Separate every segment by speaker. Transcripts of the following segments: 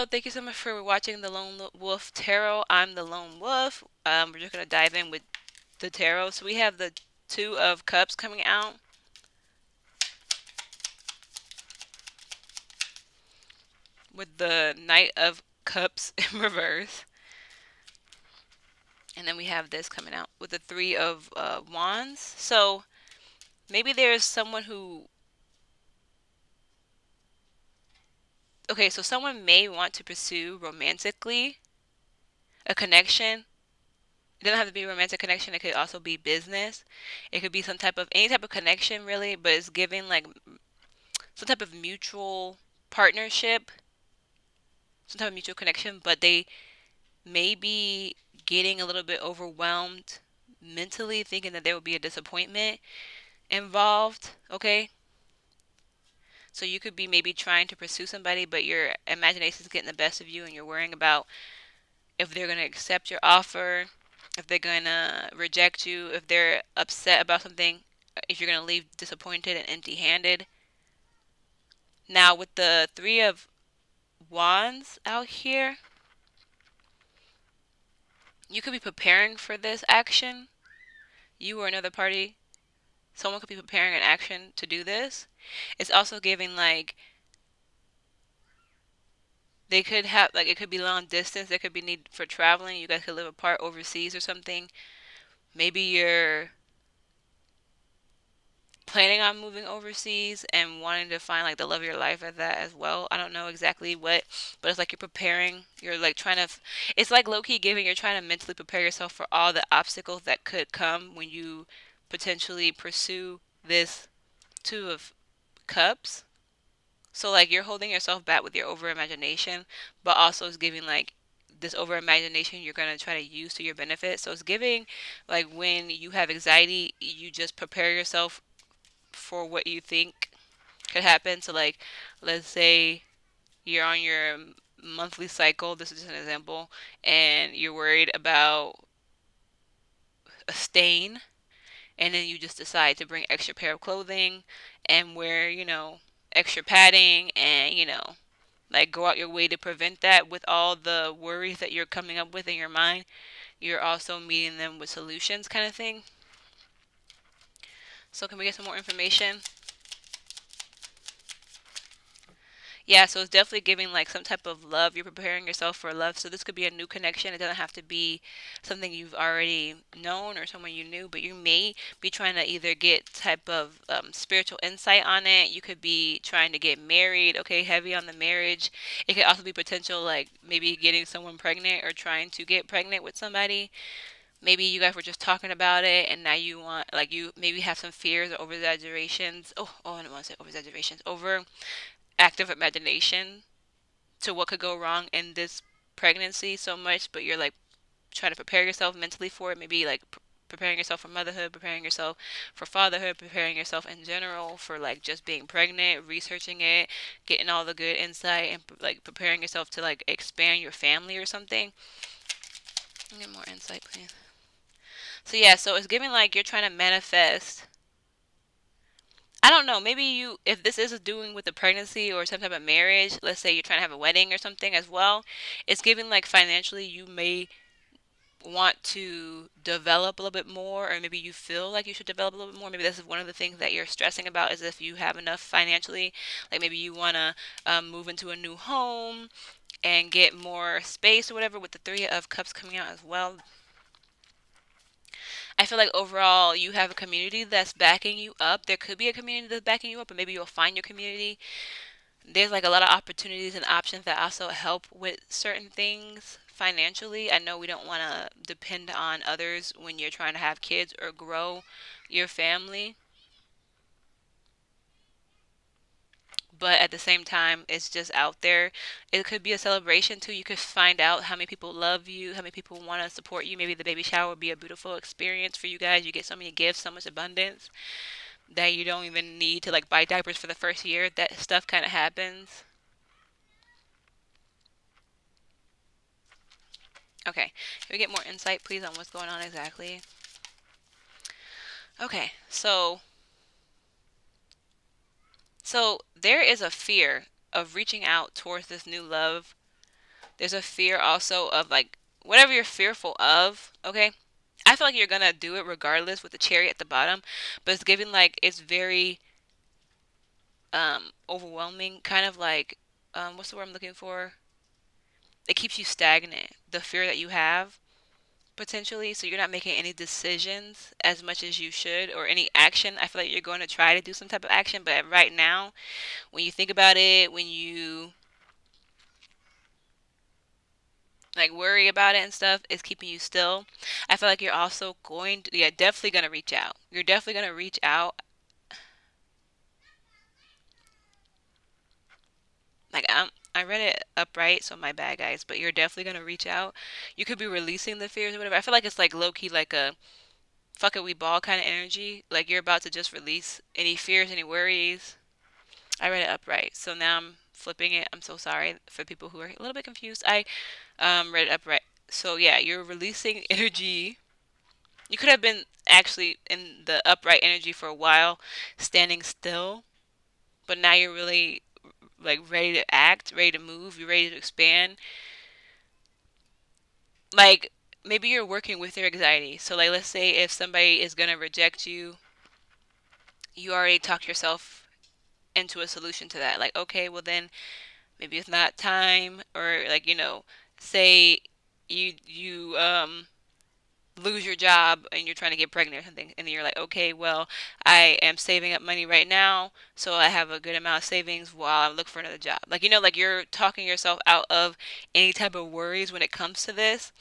Speaker 1: Thank you so much for watching the Lone Wolf Tarot. I'm the Lone Wolf. We're just gonna dive in with the tarot. So we have the Two of Cups coming out with the Knight of Cups in reverse, and then we have this coming out with the Three of Wands. So maybe there's someone who, okay, so someone may want to pursue romantically a connection. It doesn't have to be a romantic connection. It could also be business. It could be some type of any type of connection really, but it's giving like some type of mutual partnership, some type of mutual connection, but they may be getting a little bit overwhelmed mentally, thinking that there will be a disappointment involved. Okay, so you could be maybe trying to pursue somebody, but your imagination is getting the best of you, and you're worrying about if they're going to accept your offer, if they're going to reject you, if they're upset about something, if you're going to leave disappointed and empty handed. Now, with the Three of Wands out here, you could be preparing for this action. You or another party, someone could be preparing an action to do this. It's also giving like they could have like it could be long distance. There could be need for traveling. You guys could live apart overseas or something. Maybe you're planning on moving overseas and wanting to find like the love of your life at that as well. I don't know exactly what, but it's like you're preparing. You're like trying to. It's like low key giving. You're trying to mentally prepare yourself for all the obstacles that could come when you potentially pursue this Two of Cups. So like you're holding yourself back with your over imagination, but also it's giving like this over imagination you're gonna try to use to your benefit. So it's giving like when you have anxiety, you just prepare yourself for what you think could happen. So like let's say you're on your monthly cycle, this is just an example, and you're worried about a stain, and then you just decide to bring extra pair of clothing and wear, extra padding, and like go out your way to prevent that. With all the worries that you're coming up with in your mind, you're also meeting them with solutions, kind of thing. So can we get some more information? Yeah, so it's definitely giving like some type of love. You're preparing yourself for love. So this could be a new connection. It doesn't have to be something you've already known or someone you knew, but you may be trying to either get type of spiritual insight on it. You could be trying to get married. Okay, heavy on the marriage. It could also be potential like maybe getting someone pregnant or trying to get pregnant with somebody. Maybe you guys were just talking about it, and now you want like you maybe have some fears or over exaggerations. I don't want to say over exaggerations. Over active imagination to what could go wrong in this pregnancy so much, but you're like trying to prepare yourself mentally for it. Maybe like preparing yourself for motherhood, preparing yourself for fatherhood, preparing yourself in general for like just being pregnant, researching it, getting all the good insight, and like preparing yourself to like expand your family or something. Get more insight, please. So yeah, so it's giving like you're trying to manifest. I don't know. Maybe you, if this is doing with the pregnancy or some type of marriage, let's say you're trying to have a wedding or something as well, it's giving like financially you may want to develop a little bit more, or maybe you feel like you should develop a little bit more. Maybe this is one of the things that you're stressing about is if you have enough financially. Like maybe you want to move into a new home and get more space or whatever, with the Three of Cups coming out as well. I feel like overall you have a community that's backing you up. There could be a community that's backing you up, and maybe you'll find your community. There's like a lot of opportunities and options that also help with certain things financially. I know we don't want to depend on others when you're trying to have kids or grow your family, but at the same time, it's just out there. It could be a celebration too. You could find out how many people love you, how many people want to support you. Maybe the baby shower would be a beautiful experience for you guys. You get so many gifts, so much abundance that you don't even need to like buy diapers for the first year. That stuff kind of happens. Okay, can we get more insight, please, on what's going on exactly? Okay, so there is a fear of reaching out towards this new love There's a fear also of like whatever you're fearful of, okay? I feel like you're gonna do it regardless with the cherry at the bottom, but it's giving like it's very overwhelming, kind of like what's the word I'm looking for? It keeps you stagnant. The fear that you have potentially, so you're not making any decisions as much as you should or any action. I feel like you're going to try to do some type of action, but right now, when you think about it, when you like worry about it and stuff, it's keeping you still. I feel like you're also going to, yeah, definitely going to reach out. You're definitely going to reach out. Like I read it upright, so my bad guys, but you're definitely gonna reach out. You could be releasing the fears or whatever. I feel like it's like low key like a fuck it we ball kind of energy. Like you're about to just release any fears, any worries. I read it upright, so now I'm flipping it. I'm so sorry for people who are a little bit confused. I read it upright. So yeah, you're releasing energy. You could have been actually in the upright energy for a while, standing still, but now you're really like ready to act, ready to move, you're ready to expand. Like maybe you're working with your anxiety. So like let's say if somebody is gonna reject you, you already talked yourself into a solution to that. Like okay, well then maybe it's not time, or like say you lose your job and you're trying to get pregnant or something, and then you're like okay, well I am saving up money right now so I have a good amount of savings while I look for another job. Like like you're talking yourself out of any type of worries when it comes to this,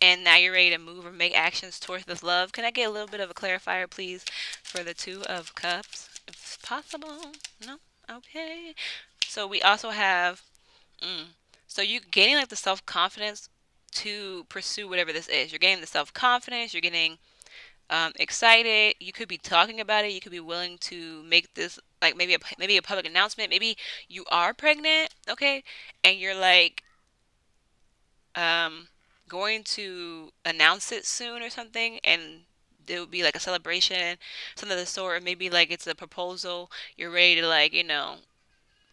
Speaker 1: and now you're ready to move or make actions towards this love. Can I get a little bit of a clarifier, please, for the Two of Cups, if possible? No? Okay. So we also have, mm, so you gaining like the self confidence to pursue whatever this is. You're gaining the self confidence. You're getting excited. You could be talking about it. You could be willing to make this like maybe a public announcement. Maybe you are pregnant, okay, and you're like um, going to announce it soon or something, and there would be like a celebration, something of the sort, or maybe like it's a proposal. You're ready to like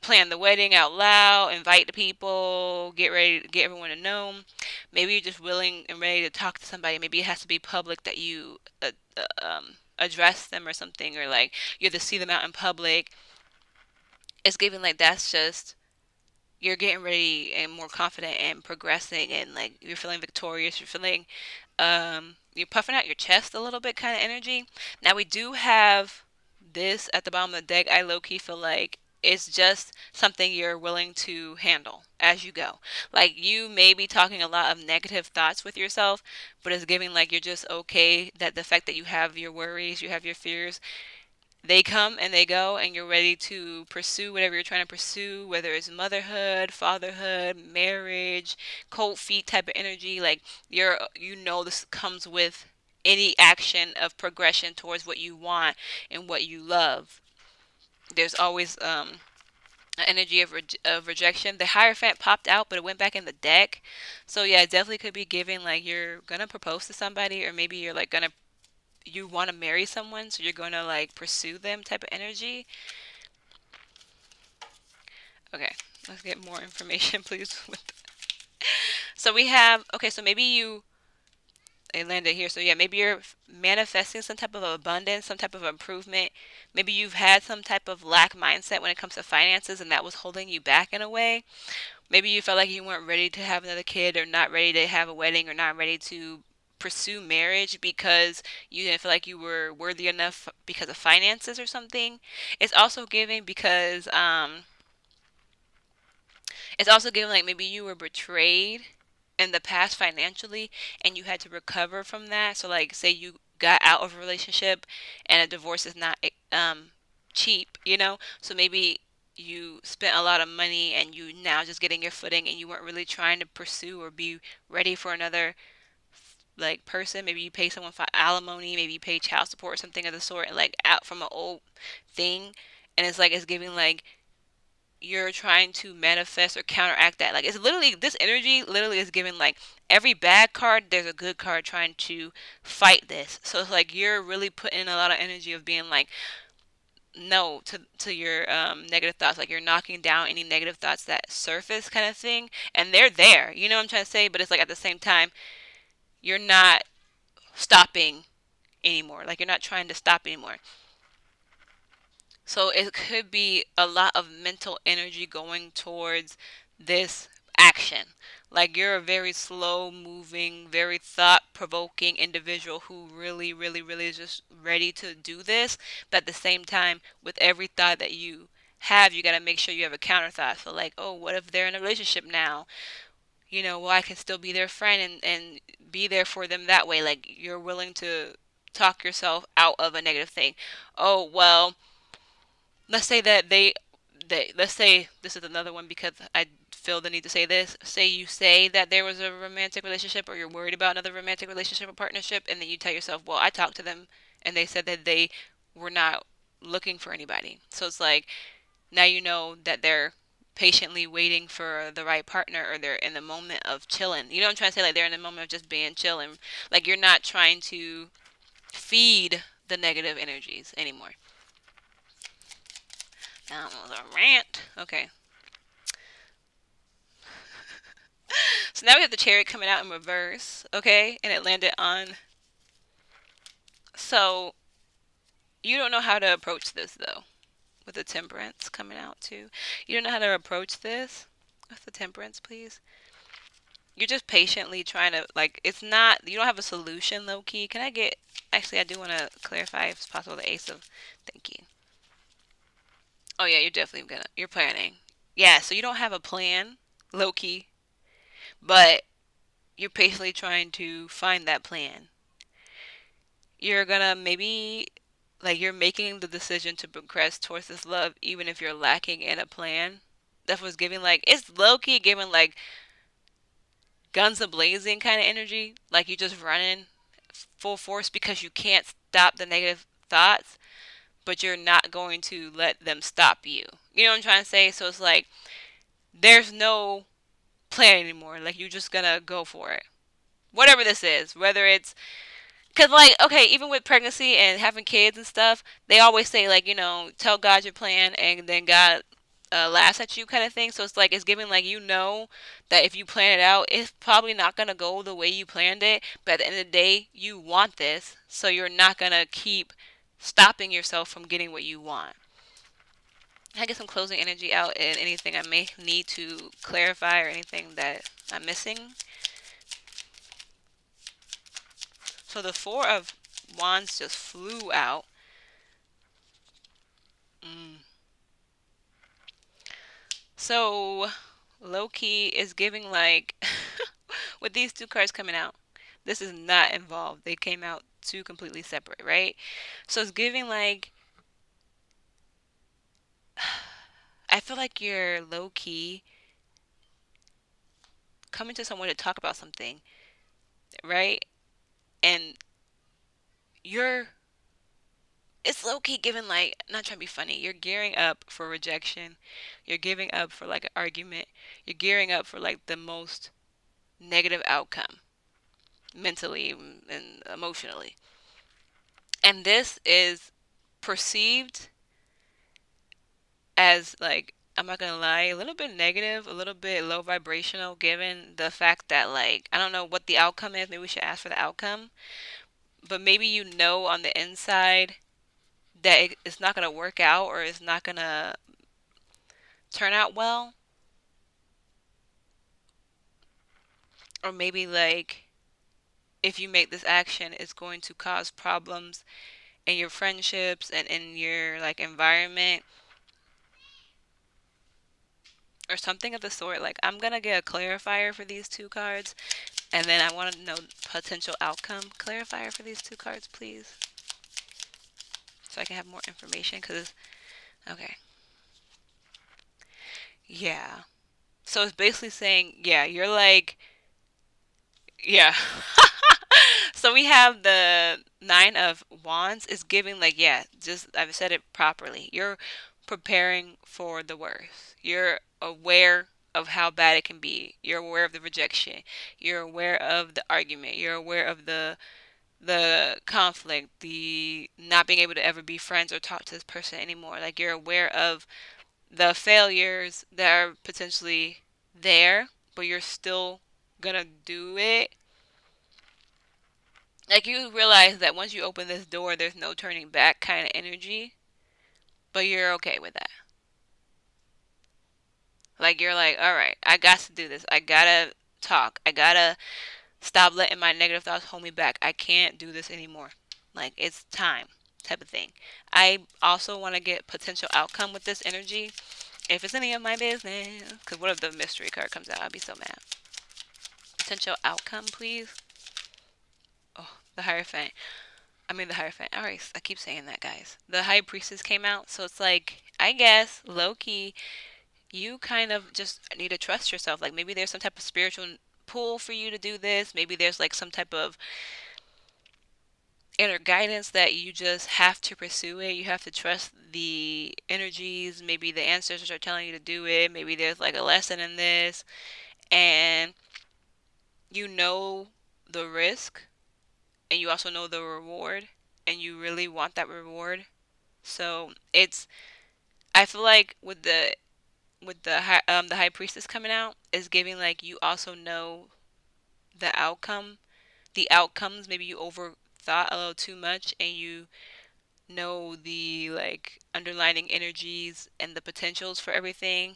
Speaker 1: plan the wedding out loud, invite the people, get ready to get everyone to know. Maybe you're just willing and ready to talk to somebody. Maybe it has to be public that you address them or something, or like you have to see them out in public. It's giving like that's just you're getting ready and more confident and progressing, and like you're feeling victorious, you're feeling you're puffing out your chest a little bit kind of energy. Now we do have this at the bottom of the deck. I low-key feel like it's just something you're willing to handle as you go. Like you may be talking a lot of negative thoughts with yourself, but it's giving like you're just okay that the fact that you have your worries, you have your fears, they come and they go, and you're ready to pursue whatever you're trying to pursue, whether it's motherhood, fatherhood, marriage, cold feet type of energy. Like this comes with any action of progression towards what you want and what you love. There's always an energy of rejection. The Hierophant popped out, but it went back in the deck. So yeah, it definitely could be giving like you're gonna propose to somebody, or maybe you're like gonna you want to marry someone, so you're going to like pursue them type of energy. Okay, let's get more information, please. So we have, okay, so maybe it landed here. So yeah, maybe you're manifesting some type of abundance, some type of improvement. Maybe you've had some type of lack mindset when it comes to finances, and that was holding you back in a way. Maybe you felt like you weren't ready to have another kid, or not ready to have a wedding, or not ready to pursue marriage because you didn't feel like you were worthy enough because of finances or something. It's also giving because it's also giving like maybe you were betrayed in the past financially, and you had to recover from that. So like say you got out of a relationship, and a divorce is not cheap, So maybe you spent a lot of money, and you now just getting your footing, and you weren't really trying to pursue or be ready for another like person. Maybe you pay someone for alimony, maybe you pay child support or something of the sort, and like out from an old thing, and it's like it's giving like you're trying to manifest or counteract that. Like it's literally this energy literally is giving like every bad card there's a good card trying to fight this. So it's like you're really putting in a lot of energy of being like no to your negative thoughts. Like you're knocking down any negative thoughts that surface, kind of thing, and they're there. You know what I'm trying to say? But it's like at the same time, you're not stopping anymore. Like you're not trying to stop anymore. So it could be a lot of mental energy going towards this action. Like you're a very slow moving, very thought provoking individual who really, really, really is just ready to do this. But at the same time, with every thought that you have, you got to make sure you have a counter thought. So, like, oh, what if they're in a relationship now? Well, I can still be their friend and be there for them that way. Like, you're willing to talk yourself out of a negative thing. Oh, well, let's say that let's say this is another one because I feel the need to say this. Say you say that there was a romantic relationship or you're worried about another romantic relationship or partnership, and then you tell yourself, well, I talked to them and they said that they were not looking for anybody. So it's like now you know that they're patiently waiting for the right partner, or they're in the moment of chilling. You know what I'm trying to say? Like they're in the moment of just being chilling. Like you're not trying to feed the negative energies anymore. That was a rant. Okay. So now we have the chariot coming out in reverse, okay? And it landed on. So you don't know how to approach this though, with the temperance coming out too. You don't know how to approach this. What's the temperance, please? You're just patiently trying to, like, it's not, you don't have a solution low key. Can I get, actually, I do want to clarify if it's possible the ace of, thank you. Oh yeah, you're definitely you're planning. Yeah, so you don't have a plan, low key, but you're patiently trying to find that plan. You're gonna maybe, like, you're making the decision to progress towards this love even if you're lacking in a plan. That was giving, like, it's low key giving like guns a blazing kind of energy. Like you just running full force because you can't stop the negative thoughts, but you're not going to let them stop you. You know what I'm trying to say? So it's like there's no plan anymore. Like you're just gonna go for it. Whatever this is, whether it's because, like, okay, even with pregnancy and having kids and stuff, they always say, like, tell God your plan and then God laughs at you, kind of thing. So it's like, it's giving, like, that if you plan it out, it's probably not going to go the way you planned it. But at the end of the day, you want this. So you're not going to keep stopping yourself from getting what you want. I get some closing energy out and anything I may need to clarify or anything that I'm missing. So the Four of Wands just flew out. Mm. So Loki is giving like with these two cards coming out, this is not involved. They came out two completely separate, right? So it's giving like I feel like you're low key coming to someone to talk about something, right? And you're it's low key giving like not trying to be funny. You're gearing up for rejection. You're giving up for like an argument. You're gearing up for like the most negative outcome mentally and emotionally. And this is perceived as like I'm not gonna lie, a little bit negative, a little bit low vibrational, given the fact that like I don't know what the outcome is. Maybe we should ask for the outcome, but maybe on the inside that it's not gonna work out or it's not gonna turn out well, or maybe like if you make this action, it's going to cause problems in your friendships and in your like environment or something of the sort. Like I'm gonna get a clarifier for these two cards. And then I want to know potential outcome clarifier for these two cards, please. So I can have more information. Okay. Yeah. So it's basically saying, yeah, you're like, yeah. So we have the Nine of Wands is giving, like, yeah, just, I've said it properly. You're preparing for the worst. You're aware of how bad it can be. You're aware of the rejection. You're aware of the argument. You're aware of the the conflict, the not being able to ever be friends or talk to this person anymore. Like you're aware of the failures that are potentially there, but you're still gonna do it. Like you realize that once you open this door, there's no turning back kind of energy, but you're okay with that. Like you're like, all right, I got to do this. I gotta talk. I gotta stop letting my negative thoughts hold me back. I can't do this anymore. Like it's time, type of thing. I also want to get potential outcome with this energy. If it's any of my business, because what if the mystery card comes out? I'd be so mad. Potential outcome, please. Oh, the Hierophant. I mean, the Hierophant. Alright, I keep saying that, guys. The High Priestess came out, so it's like, I guess, low key, you kind of just need to trust yourself. Like, maybe there's some type of spiritual pull for you to do this. Maybe there's like some type of inner guidance that you just have to pursue it. You have to trust the energies. Maybe the ancestors are telling you to do it. Maybe there's like a lesson in this. And you know the risk and you also know the reward and you really want that reward. So it's I feel like with the high priestess coming out is giving like you also know the outcome, the outcomes. Maybe you overthought a little too much and you know the like underlining energies and the potentials for everything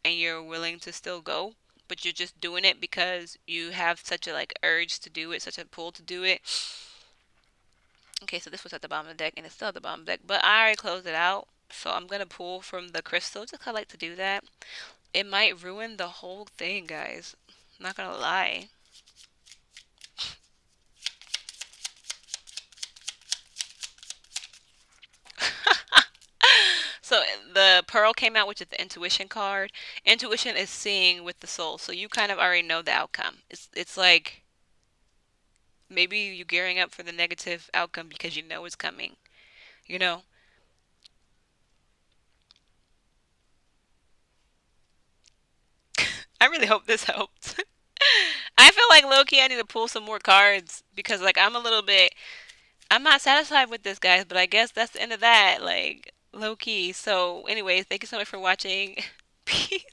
Speaker 1: and you're willing to still go, but you're just doing it because you have such a like urge to do it, such a pull to do it. Okay, so this was at the bottom of the deck and it's still at the bottom of the deck, but I already closed it out. So I'm gonna pull from the crystal just 'cause I like to do that. It might ruin the whole thing, guys. I'm not gonna lie. So the pearl came out, which is the intuition card. Intuition is seeing with the soul, so you kind of already know the outcome. It's like maybe you're gearing up for the negative outcome because you know it's coming. You know, I really hope this helped. I feel like low key I need to pull some more cards because like I'm not satisfied with this guys, but I guess that's the end of that. Like low key. So anyways, thank you so much for watching. Peace.